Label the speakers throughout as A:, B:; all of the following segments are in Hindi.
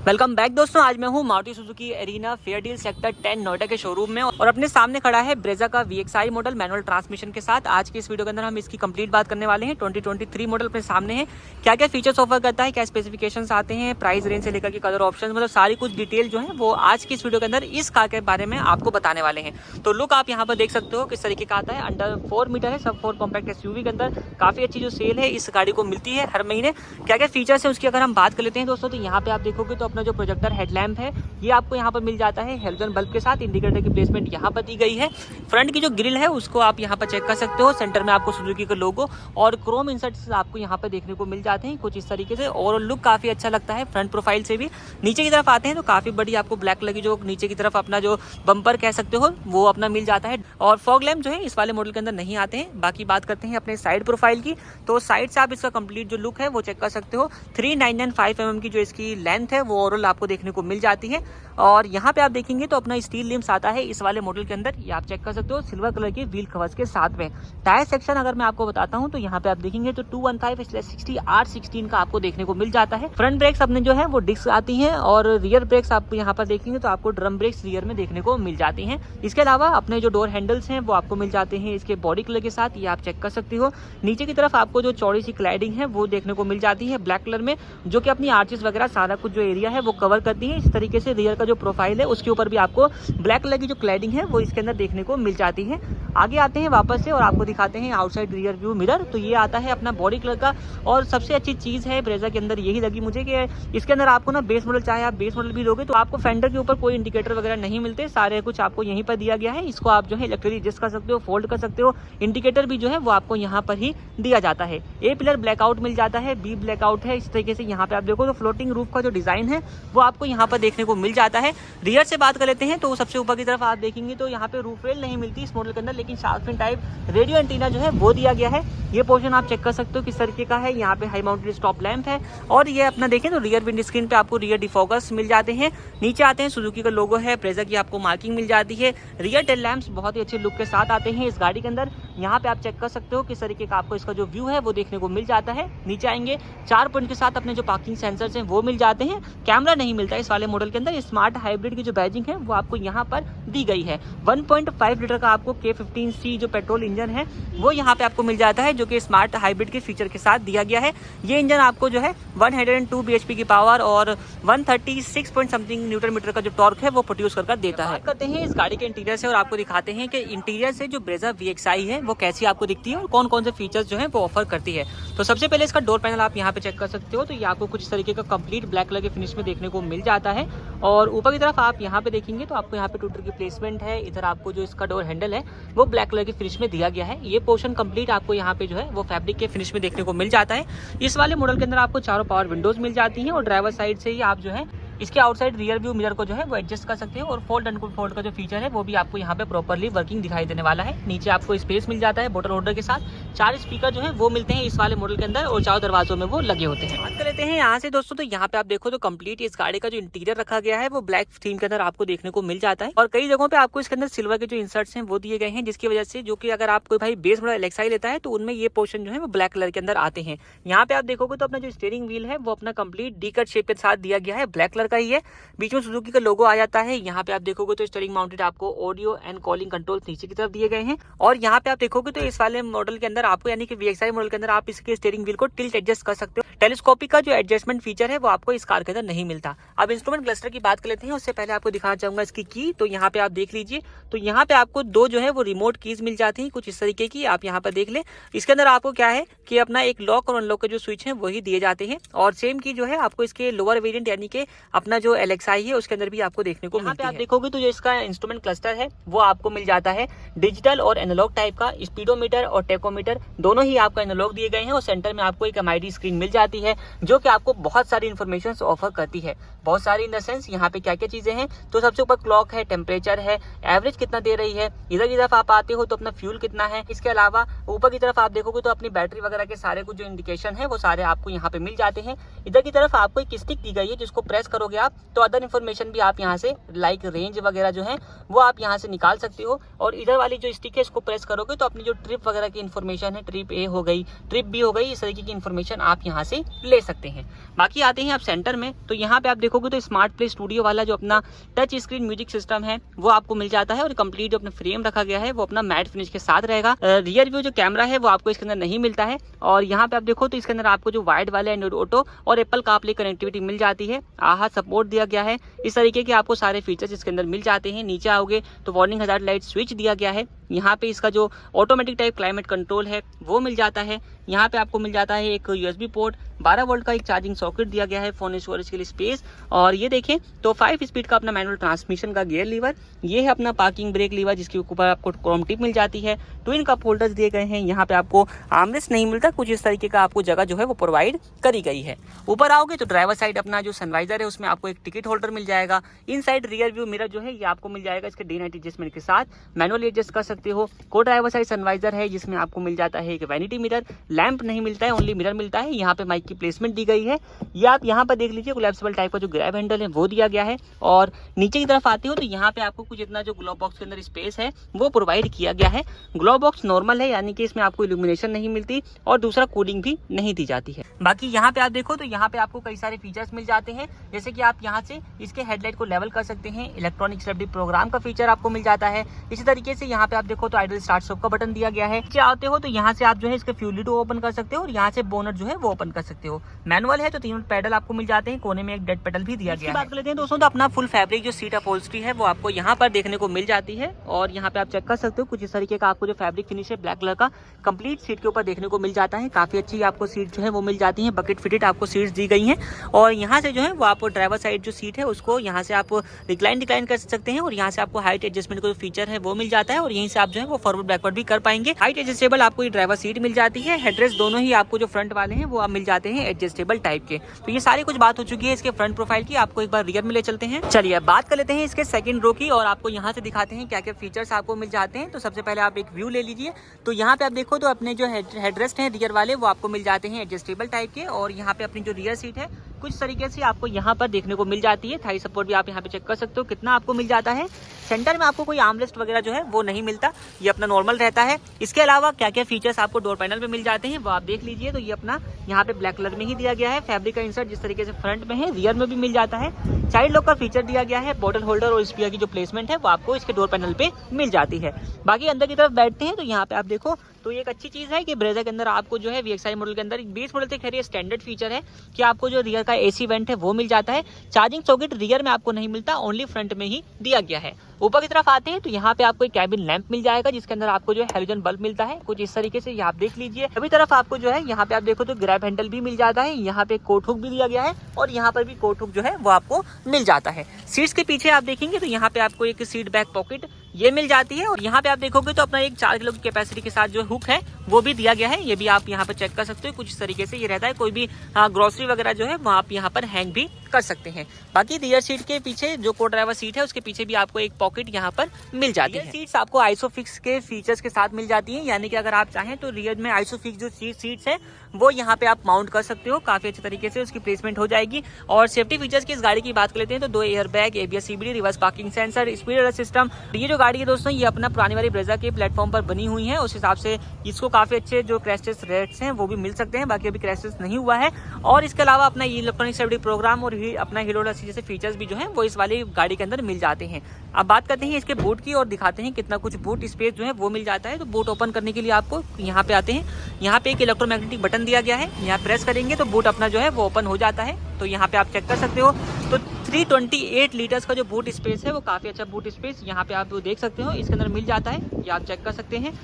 A: वेलकम बैक दोस्तों। आज मैं हूं Maruti Suzuki arena fair deal sector 10 Noida के शोरूम में और अपने सामने खड़ा है ब्रेजा का VXI मॉडल मैनुअल ट्रांसमिशन के साथ। आज की इस वीडियो के अंदर हम इसकी कंप्लीट बात करने वाले हैं। 2023 मॉडल अपने सामने है, क्या क्या फीचर्स ऑफर करता है, क्या स्पेसिफिकेशंस आते हैं, प्राइस रेंज से लेकर के कलर ऑप्शन, मतलब सारी कुछ डिटेल जो है वो आज की इस वीडियो के अंदर इस कार के बारे में आपको बताने वाले हैं। तो लुक आप यहाँ पर देख सकते हो किस तरीके का आता है। अंडर 4 मीटर है, सब 4 कॉम्पैक्ट SUV के अंदर काफी अच्छी जो सेल है इस गाड़ी को मिलती है हर महीने। क्या क्या फीचर्स है उसकी अगर हम बात कर लेते हैं दोस्तों, तो यहाँ पे आप देखोगे तो अपना जो प्रोजेक्टर हेडलैम्प है ये आपको यहाँ पर मिल जाता है हेलोजन बल्ब के साथ। इंडिकेटर की प्लेसमेंट यहाँ पर दी गई है। फ्रंट की जो ग्रिल है उसको आप यहाँ पर चेक कर सकते हो। सेंटर में आपको सुजुकी का लोगो और क्रोम इंसर्ट्स आपको यहाँ पर देखने को मिल जाते हैं कुछ इस तरीके से, और लुक काफी अच्छा लगता है फ्रंट प्रोफाइल से भी। नीचे की तरफ आते हैं तो काफी बड़ी आपको ब्लैक कलर की जो नीचे की तरफ अपना जो बम्पर कह सकते हो वो अपना मिल जाता है। और फॉग लैम्प जो है इस वाले मॉडल के अंदर नहीं आते हैं। बाकी बात करते हैं अपने साइड प्रोफाइल की, तो साइड से आप इसका कंप्लीट जो लुक है वो चेक कर सकते हो। 3995 mm की जो इसकी लेंथ है वो ओवरऑल आपको देखने को मिल जाती है। और यहाँ पे आप देखेंगे तो अपना स्टील लिम्स आता है इस वाले मॉडल के अंदर, ये आप चेक कर सकते हो सिल्वर कलर के व्हील कवर्स के साथ में। टायर सेक्शन अगर मैं आपको बताता हूँ तो यहाँ पे आप देखेंगे तो 215/60 R16 का आपको देखने को मिल जाता है। फ्रंट ब्रेक्स अपने जो है वो डिस्क आती हैं और रियर ब्रेक्स आप यहाँ पर देखेंगे तो आपको ड्रम ब्रेक्स रियर में देखने को मिल जाती हैं। इसके अलावा अपने जो डोर हैंडल्स हैं वो आपको मिल जाते हैं इसके बॉडी कलर के साथ, ये आप चेक कर सकते हो। नीचे की तरफ आपको जो चौड़ी सी क्लैडिंग है वो देखने को मिल जाती है ब्लैक कलर में, जो कि अपनी आर्चेस वगैरह सारा कुछ जो एरिया है वो कवर करती है। इस तरीके से रियर का जो प्रोफाइल है उसके ऊपर भी आपको ब्लैक कलर की जो क्लैडिंग है वो इसके अंदर देखने को मिल जाती है। आगे आते हैं वापस से और आपको दिखाते हैं आउटसाइड रियर व्यू मिरर। तो ये आता है अपना बॉडी कलर का, और सबसे अच्छी चीज है ब्रेजा के अंदर यही लगी मुझे कि इसके अंदर आपको ना बेस मॉडल, चाहे आप बेस मॉडल भी लोगे तो आपको फेंडर के ऊपर कोई इंडिकेटर वगैरह नहीं मिलते, सारे कुछ आपको यहीं पर दिया गया है। इसको आप जो है इलेक्ट्रिकली एडजस्ट कर सकते हो, फोल्ड कर सकते हो। इंडिकेटर भी जो है वो आपको यहाँ पर ही दिया जाता है। ए पिलर ब्लैकआउट मिल जाता है, बी ब्लैकआउट है। इस तरीके से यहाँ पे आप देखो तो फ्लोटिंग रूफ का जो डिजाइन है वो आपको यहाँ पर देखने को मिल जाता है। रियर से बात कर लेते हैं तो सबसे ऊपर की तरफ आप देखेंगे तो यहाँ पे रूफ रेल नहीं मिलती इस मॉडल के अंदर, लेकिन shark fin type radio antenna जो है वो दिया गया है। ये पोर्शन आप चेक कर सकते हो किस तरीके का है। यहाँ पे हाई माउंटेड स्टॉप लैंप है और ये अपना देखें तो रियर विंड स्क्रीन पे आपको रियर डिफोकस मिल जाते हैं। नीचे आते हैं सुजुकी का लोगो है, ब्रेजा की आपको मार्किंग मिल जाती है। रियर टेल लैंप्स बहुत ही अच्छे लुक के साथ आते हैं इस गाड़ी के अंदर। यहाँ पे आप चेक कर सकते हो किस तरीके का आपको इसका जो व्यू है वो देखने को मिल जाता है। नीचे आएंगे 4 पॉइंट के साथ अपने जो पार्किंग सेंसर्स हैं वो मिल जाते हैं। कैमरा नहीं मिलता इस वाले मॉडल के अंदर। स्मार्ट हाइब्रिड की जो बैजिंग है वो आपको यहाँ पर दी गई है। 1.5 लीटर का आपको K15C जो पेट्रोल इंजन है वो यहाँ पे आपको मिल जाता है, जो कि स्मार्ट हाइब्रिड के फीचर के साथ दिया गया है। ये इंजन आपको जो है 102 bhp की पावर और 136 पॉइंट समथिंग न्यूटन मीटर का जो टॉर्क है वो प्रोड्यूस कर देता है। बात करते हैं इस गाड़ी के इंटीरियर से और आपको दिखाते हैं कि इंटीरियर से जो ब्रेजा VXI है वो कैसी आपको दिखती है और कौन कौन से फीचर्स जो है वो ऑफर करती है। तो सबसे पहले इसका डोर पैनल आप यहाँ पे चेक कर सकते हो, तो ये आपको कुछ इस तरीके का कंप्लीट ब्लैक कलर के फिनिश में देखने को मिल जाता है। और ऊपर की तरफ आप यहाँ पे देखेंगे तो आपको यहाँ पे टूटर की प्लेसमेंट है। इधर आपको जो इसका डोर हैंडल है वो ब्लैक कलर के फिनिश में दिया गया है। ये पोर्शन कंप्लीट आपको यहाँ पे जो है वो फैब्रिक के फिनिश में देखने को मिल जाता है। इस वाले मॉडल के अंदर आपको चारों पावर विंडोज मिल जाती हैं और ड्राइवर साइड से ही आप जो है इसके आउटसाइड रियर व्यू मिरर को जो है वो एडजस्ट कर सकते हो। और फोल्ड अनफोल्ड फोल्ड का जो फीचर है वो भी आपको यहाँ पे प्रॉपर्ली वर्किंग दिखाई देने वाला है। नीचे आपको स्पेस मिल जाता है बॉटल होल्डर के साथ। 4 स्पीकर जो है वो मिलते हैं इस वाले मॉडल के अंदर और चारों दरवाजों में वो लगे होते हैं। बात कर लेते हैं यहाँ से दोस्तों, तो यहाँ पे आप देखो तो कंप्लीट इस गाड़ी का जो इंटीरियर रखा गया है वो ब्लैक थीम के अंदर आपको देखने को मिल जाता है। और कई जगहों पे आपको इसके अंदर सिल्वर के जो इंसर्ट्स हैं वो दिए गए हैं, जिसकी वजह से जो कि अगर आप कोई भाई बेस मॉडल LXI लेता है तो उनमें ये पोर्शन जो है वो ब्लैक कलर के अंदर आते हैं। यहाँ पे आप देखोगे तो अपना जो स्टीयरिंग व्हील है वो अपना कंप्लीट डी कट शेप के साथ दिया गया है, ब्लैक कलर का ही है। बीच में सुजुकी का लोगो आ जाता है। यहाँ पे आप देखोगे तो स्टीयरिंग माउंटेड आपको ऑडियो एंड कॉलिंग कंट्रोल नीचे की तरफ दिए गए हैं। और यहाँ पे आप देखोगे तो इस वाले मॉडल के अंदर आपको यानी कि VXI मॉडल के अंदर आप इसके स्टीयरिंग व्हील को टिल्ट एडजस्ट कर सकते हो। टेलीस्कोपिक का जो एडजस्टमेंट फीचर है वो आपको इस कार के अंदर नहीं मिलता। अब इंस्ट्रूमेंट क्लस्टर की बात कर लेते हैं, उससे पहले आपको दिखाना चाहूंगा इसकी की। तो यहाँ पे आप देख लीजिए तो यहाँ पे आपको 2 जो है वो रिमोट कीज मिल जाती है कुछ इस तरीके की, आप यहाँ पर देख ले। इसके अंदर आपको क्या है कि अपना एक लॉक और अनलॉक के जो स्विच है वही दिए जाते हैं। और सेम की जो है आपको इसके लोअर वेरिएंट यानी कि अपना जो LXI है उसके अंदर भी आपको देखने को मिलती है। आप देखोगे तो जो इसका इंस्ट्रूमेंट क्लस्टर है वो आपको मिल जाता है डिजिटल और एनालॉग टाइप का। स्पीडोमीटर और टेकोमीटर दोनों ही आपको एनालॉग दिए गए हैं और सेंटर में आपको एक MID स्क्रीन मिल जाती है जो कि आपको बहुत सारी इन्फॉर्मेशन ऑफर करती है। बहुत सारी इन द सेंस यहाँ पे क्या क्या चीजें हैं, तो सबसे ऊपर क्लॉक है, टेम्परेचर है, एवरेज कितना दे रही है। इधर की तरफ आप आते हो तो अपना फ्यूल कितना है। इसके अलावा ऊपर की तरफ आप देखोगे तो अपनी बैटरी वगैरह के सारे कुछ जो इंडिकेशन है वो सारे आपको यहाँ पे मिल जाते हैं। इधर की तरफ आपको एक स्टिक दी गई है जिसको प्रेस करोगे जाओगे आप तो अदर इन्फॉर्मेशन भी आप यहाँ से लाइक रेंज वगैरह जो है वो आप यहाँ से निकाल सकते हो। और इधर वाली जो स्टिक है इसको प्रेस करोगे तो अपनी जो ट्रिप वगैरह की इन्फॉर्मेशन है, ट्रिप ए हो गई, ट्रिप बी हो गई, इस तरीके की इन्फॉर्मेशन आप यहाँ से ले सकते हैं। बाकी आते हैं आप सेंटर में, तो यहाँ पे आप देखोगे तो स्मार्ट प्ले स्टूडियो वाला जो अपना टच स्क्रीन म्यूजिक सिस्टम है वो आपको मिल जाता है। और कंप्लीट जो अपना फ्रेम रखा गया है वो अपना मैट फिनिश के साथ रहेगा। रियर व्यू जो कैमरा है वो आपको इसके अंदर नहीं मिलता है। और यहाँ पे आप देखो तो इसके अंदर आपको जो वाइड वाले एंड्रॉइड ऑटो और एप्पल कारप्ले कनेक्टिविटी मिल जाती है। आहा सपोर्ट दिया गया है। इस तरीके के आपको सारे फीचर्स इसके अंदर मिल जाते हैं। नीचे आओगे तो वार्निंग हजार्ड लाइट स्विच दिया गया है। यहाँ पे इसका जो ऑटोमेटिक टाइप क्लाइमेट कंट्रोल है वो मिल जाता है। यहाँ पे आपको मिल जाता है एक USB पोर्ट, 12 वोल्ट का एक चार्जिंग सॉकेट दिया गया है, फोन स्टोरेज के लिए स्पेस। और ये देखें तो 5 स्पीड का अपना मैनुअल ट्रांसमिशन का गियर लीवर, ये है अपना पार्किंग ब्रेक लीवर जिसके ऊपर आपको क्रोम टिप मिल जाती है। ट्विन कप होल्डर्स दिए गए हैं। यहाँ पे आपको आर्मरेस्ट नहीं मिलता, कुछ इस तरीके का आपको जगह जो है वो प्रोवाइड करी गई है। ऊपर आओगे तो ड्राइवर साइड अपना जो सनवाइजर है उसमें आपको एक टिकट होल्डर मिल जाएगा। इन साइड रियर व्यू मिरर जो है ये आपको मिल जाएगा इसके डे नाइट एडजस्टमेंट के साथ, मैनुअली एडजस्ट कर सकते हो। को ड्राइवर साइड सनवाइजर है जिसमें आपको मिल जाता है एक वैनिटी मिरर, लैंप नहीं मिलता है, ओनली मिरर मिलता है। यहाँ पे माइक की प्लेसमेंट दी गई है। ये आप यहाँ पर देख लीजिए, कोलैप्सिबल टाइप का जो ग्रैब हैंडल है वो दिया गया है। और नीचे की तरफ आते हो तो यहाँ पे आपको कुछ इतना जो ग्लोव बॉक्स के अंदर स्पेस है वो प्रोवाइड किया गया है। ग्लोव बॉक्स नॉर्मल है, यानी कि इसमें आपको इल्यूमिनेशन नहीं मिलती और दूसरा कूलिंग भी नहीं दी जाती है। बाकी यहाँ पे आप देखो तो यहाँ पे आपको कई सारे फीचर्स मिल जाते हैं, जैसे कि आप यहाँ से इसके हेडलाइट को लेवल कर सकते हैं। इलेक्ट्रॉनिक स्टेबिलिटी प्रोग्राम का फीचर आपको मिल जाता है। इसी तरीके से यहाँ पे आप देखो तो आइडल स्टार्ट स्टॉप का बटन दिया गया है। आते हो तो यहाँ से आप जो है इसके फ्यूल लिड ओपन कर सकते हो और यहाँ से बोनट जो है वो ओपन कर सकते हो। मैनुअल है तो 3 पैडल आपको मिल जाते हैं, कोने में एक डेड पेडल भी दिया गया है। बात कर लेते हैं दोस्तों तो अपना फुल फैब्रिक जो सीट अपहोल्स्ट्री है वो आपको यहाँ पर देखने को मिल जाती है। और यहाँ पे आप चेक कर सकते हो कुछ इस तरीके का आपको जो फैब्रिक फिनिश है ब्लैक कलर का कंप्लीट सीट के ऊपर देखने को मिल जाता है। काफी अच्छी आपको सीट जो है वो मिल जाती है, बकेट फिटेड आपको सीट्स दी गई हैं। और यहाँ से जो है वो आपको ड्राइवर साइड जो सीट है उसको यहाँ से आप रिक्लाइन कर सकते हैं। और यहाँ से आपको हाइट एडजस्टमेंट का जो फीचर है वो मिल जाता है। और यहीं से आप जो है वो फॉरवर्ड बैकवर्ड भी कर पाएंगे। हाइट एडजस्टेबल आपको ये ड्राइवर सीट मिल जाती है। हेडरेस्ट दोनों ही आपको जो फ्रंट वाले हैं वो आप मिल जाते हैं एडजस्टेबल टाइप के। तो ये सारी कुछ बात हो चुकी है इसके फ्रंट प्रोफाइल की। आपको एक बार रियर में ले चलते हैं। चलिए अब बात कर लेते हैं इसके सेकंड रो की और आपको यहाँ से दिखाते हैं क्या क्या फीचर्स आपको मिल जाते हैं। तो सबसे पहले आप एक व्यू ले लीजिए। तो यहाँ पे आप देखो तो अपने जो हेडरेस्ट हैं रियर वाले वो आपको मिल जाते हैं एडजस्टेबल टाइप के। और यहाँ पे अपनी जो रियर सीट है कुछ तरीके से आपको यहाँ पर देखने को मिल जाती है। थाई सपोर्ट भी आप यहाँ पे चेक कर सकते हो कितना आपको मिल जाता है। सेंटर में आपको कोई आर्मरेस्ट वगैरह जो है वो नहीं मिलता, ये अपना नॉर्मल रहता है। इसके अलावा क्या क्या फीचर्स आपको डोर पैनल पे मिल जाते हैं वो आप देख लीजिए। तो ये अपना यहाँ पे ब्लैक कलर में ही दिया गया है। फैब्रिक का इंसर्ट जिस तरीके से फ्रंट में है रियर में भी मिल जाता है। चाइल्ड लॉक का फीचर दिया गया है। बॉटल होल्डर और स्पीकर की जो प्लेसमेंट है वो आपको इसके डोर पैनल पे मिल जाती है। बाकी अंदर की तरफ बैठते हैं तो यहाँ पे आप देखो तो ये एक अच्छी चीज़ है कि ब्रेजा के अंदर आपको जो है VXI मॉडल के अंदर बेस मॉडल से खैर स्टैंडर्ड फीचर है कि आपको जो रियर का AC वेंट है वो मिल जाता है। चार्जिंग सॉकेट रियर में आपको नहीं मिलता, ओनली फ्रंट में ही दिया गया है। ऊपर की तरफ आते हैं तो यहाँ पे आपको एक कैबिन लैंप मिल जाएगा जिसके अंदर आपको जो है हेलोजन बल्ब मिलता है कुछ इस तरीके से। आप देख लीजिए अभी तरफ आपको जो है यहाँ पे आप देखो तो ग्रैब हैंडल भी मिल जाता है। यहाँ पे कोट हुक भी दिया गया है और यहाँ पर भी कोट हुक जो है वो आपको मिल जाता है। सीट्स के पीछे आप देखेंगे तो यहाँ पे आपको एक सीट बैक पॉकेट ये मिल जाती है। और यहाँ पे आप देखोगे तो अपना एक 4 किलो की कैपेसिटी के साथ जो हुक है वो भी दिया गया है। ये भी आप यहाँ पर चेक कर सकते हो कुछ इस तरीके से ये रहता है। कोई भी ग्रोसरी वगैरह जो है वो आप यहाँ पर हैंग भी कर सकते हैं। बाकी रियर सीट के पीछे जो को ड्राइवर सीट है उसके पीछे भी आपको एक पॉकेट यहाँ पर मिल जाती है। सीट्स आपको आइसोफिक्स के फीचर्स के साथ मिल जाती है, यानी कि अगर आप चाहें तो रियर में आइसोफिक्स जो सीट्स है वो यहाँ पे आप माउंट कर सकते हो। काफी अच्छे तरीके से उसकी प्लेसमेंट हो जाएगी। और सेफ्टी फीचर्स की इस गाड़ी की बात कर लेते हैं तो 2 air bag, ABS CBD, reverse parking sensor, speed alert system. ये जो गाड़ी है दोस्तों ये अपना पुरानी वाली ब्रेजा के प्लेटफॉर्म पर बनी हुई है, उस हिसाब से इसको काफी अच्छे जो क्रैश टेस्ट रेट्स हैं वो भी मिल सकते हैं। बाकी अभी क्रैश टेस्ट नहीं हुआ है। और इसके अलावा अपना इलेक्ट्रॉनिक सेफ्टी प्रोग्राम और अपना हीरो जैसे फीचर्स भी जो है वो इस वाली गाड़ी के अंदर मिल जाते हैं। अब बात करते हैं इसके बूट की और दिखाते हैं कितना कुछ बूट स्पेस जो है वो मिल जाता है। तो बूट ओपन करने के लिए आपको यहाँ पे आते हैं, यहाँ पे एक इलेक्ट्रोमैग्नेटिक बटन दिया गया है। यहाँ प्रेस करेंगे तो बूट अपना जो है वो ओपन हो जाता है। तो यहाँ पे आप चेक कर सकते हो तो 328 लीटर्स का जो बूट स्पेस है वो काफी अच्छा बूट स्पेस यहाँ पे आप देख सकते हो इसके अंदर मिल जाता है। ये आप चेक कर सकते हैं।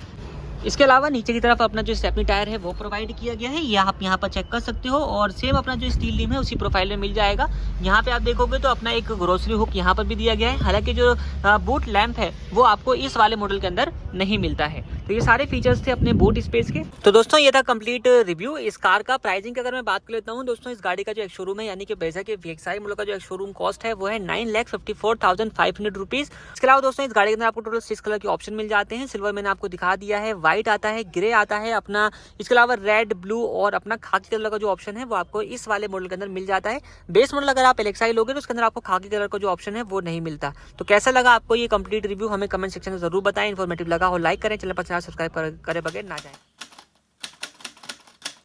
A: इसके अलावा नीचे की तरफ अपना जो स्टेपनी टायर है वो प्रोवाइड किया गया है, ये आप यहाँ पर चेक कर सकते हो। और सेम अपना जो स्टील रिम है उसी प्रोफाइल में मिल जाएगा। यहाँ पे आप देखोगे तो अपना एक ग्रोसरी हुक यहाँ पर भी दिया गया है। हालांकि जो बूट लैंप है वो आपको इस वाले मॉडल के अंदर नहीं मिलता है। तो ये सारे फीचर्स थे अपने बूट स्पेस के। तो दोस्तों ये था कंप्लीट रिव्यू इस कार का। प्राइसिंग की अगर मैं बात कर लेता हूँ दोस्तों, इस गाड़ी का जो एक शोरूम है यानी कि ब्रेजा के VXI मॉडल का जो एक शोरूम कॉस्ट है वो है 9,54,500 रुपीज। इसके अलावा दोस्तों इस गाड़ी के अंदर आपको टोटल 6 कलर के ऑप्शन मिल जाते हैं। सिल्वर मैंने आपको दिखा दिया है, व्हाइट आता है, ग्रे आता है अपना, इसके अलावा रेड, ब्लू और अपना खाकी कलर का जो ऑप्शन है वो आपको इस वाले मॉडल के अंदर मिल जाता है। बेस मॉडल अगर आप LXI लोगे तो उसके अंदर आपको खाकी कलर का जो ऑप्शन है वो नहीं मिलता। तो कैसा लगा आपको ये कंप्लीट रिव्यू हमें कमेंट सेक्शन में जरूर बताएं। इन्फॉर्मेटिव लगा हो लाइक करें, चैनल पर सब्सक्राइब करे बगैर ना जाएं।